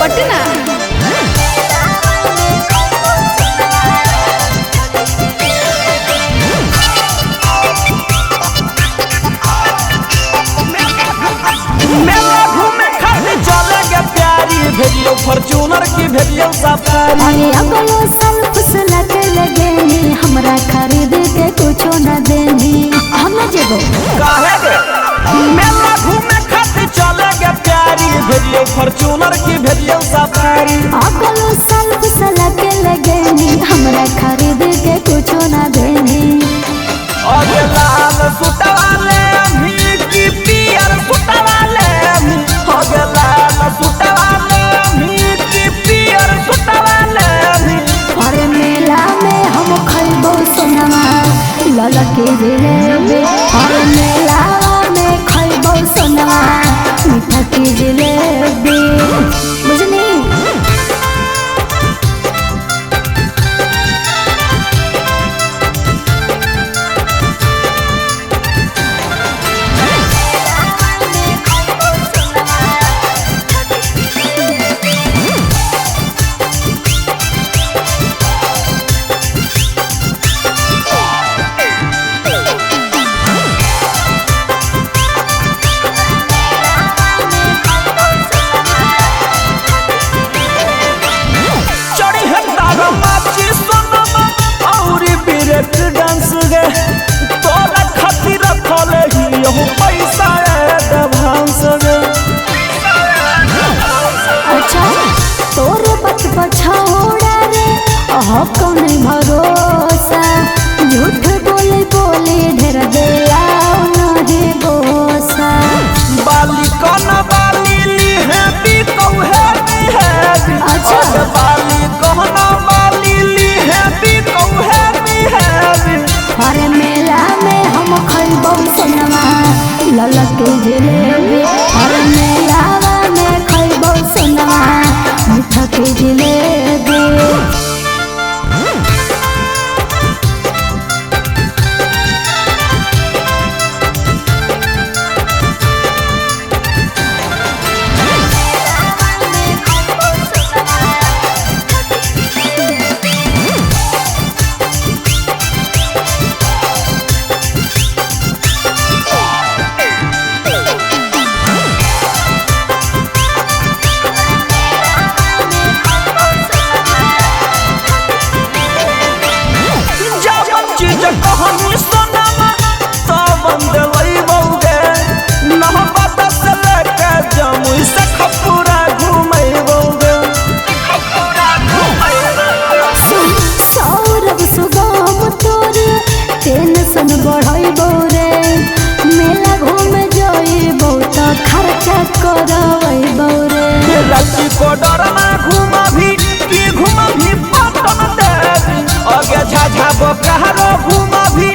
Patna. भेजियो Fortuner की भेजियो safari. अरे अगलो साल फुसला के लगेनी हमरा खरीद के कुछो न देनी हम जेबो काहे गे मेला घूमे खातिर चलेगे प्यारी भेजियो फॉर्च्यूनर की भेजियो सफारी। अगलो साल फुसला के लगेनी हमरा खरीद के कुछो न देनी। अरे लाल सूटवा ले अभी की पियर सूटवा ले अभी। अरे लाल सूटवा ले अभी की पियर सूटवा ले अभी। अरे मेला में हम खइबो सोनमा लाला के जिलेबी। अरे मेला में खइबो सोनमा मीठा की जिलेबी बुझनी। डांस गे तोरा खातिर रखले ही यहू पैसा एडवांस गे। अच्छा तोरे बत पछाड़ा रे अब कौन भरोसा झूठ बोले बोले ढेर दिया नहीं बोसा। बाली कौन बाली ली है भी कौहे भी है। अच्छा बाली कौन बाली ली है भी कौहे भी है। अरे मेला में हम खइबो सोनमा लाला के जिलेबी। अरे मेला में खइबो सोनमा मीठा के जिलेबी। कहानी सोनामा तो बंद वही बउगे नहबत से लेके जमुई से खपुरा घूमई बउगे। सौरभ सुगम तोर टेंशन बढ़ई बौरे मेला घूमे जोई बहुत खर्चा करवई बौरे। लड़की को डर में घूमा भी की घूमा भी पटन देवी। आगे झाझा बोकारो घूमा भी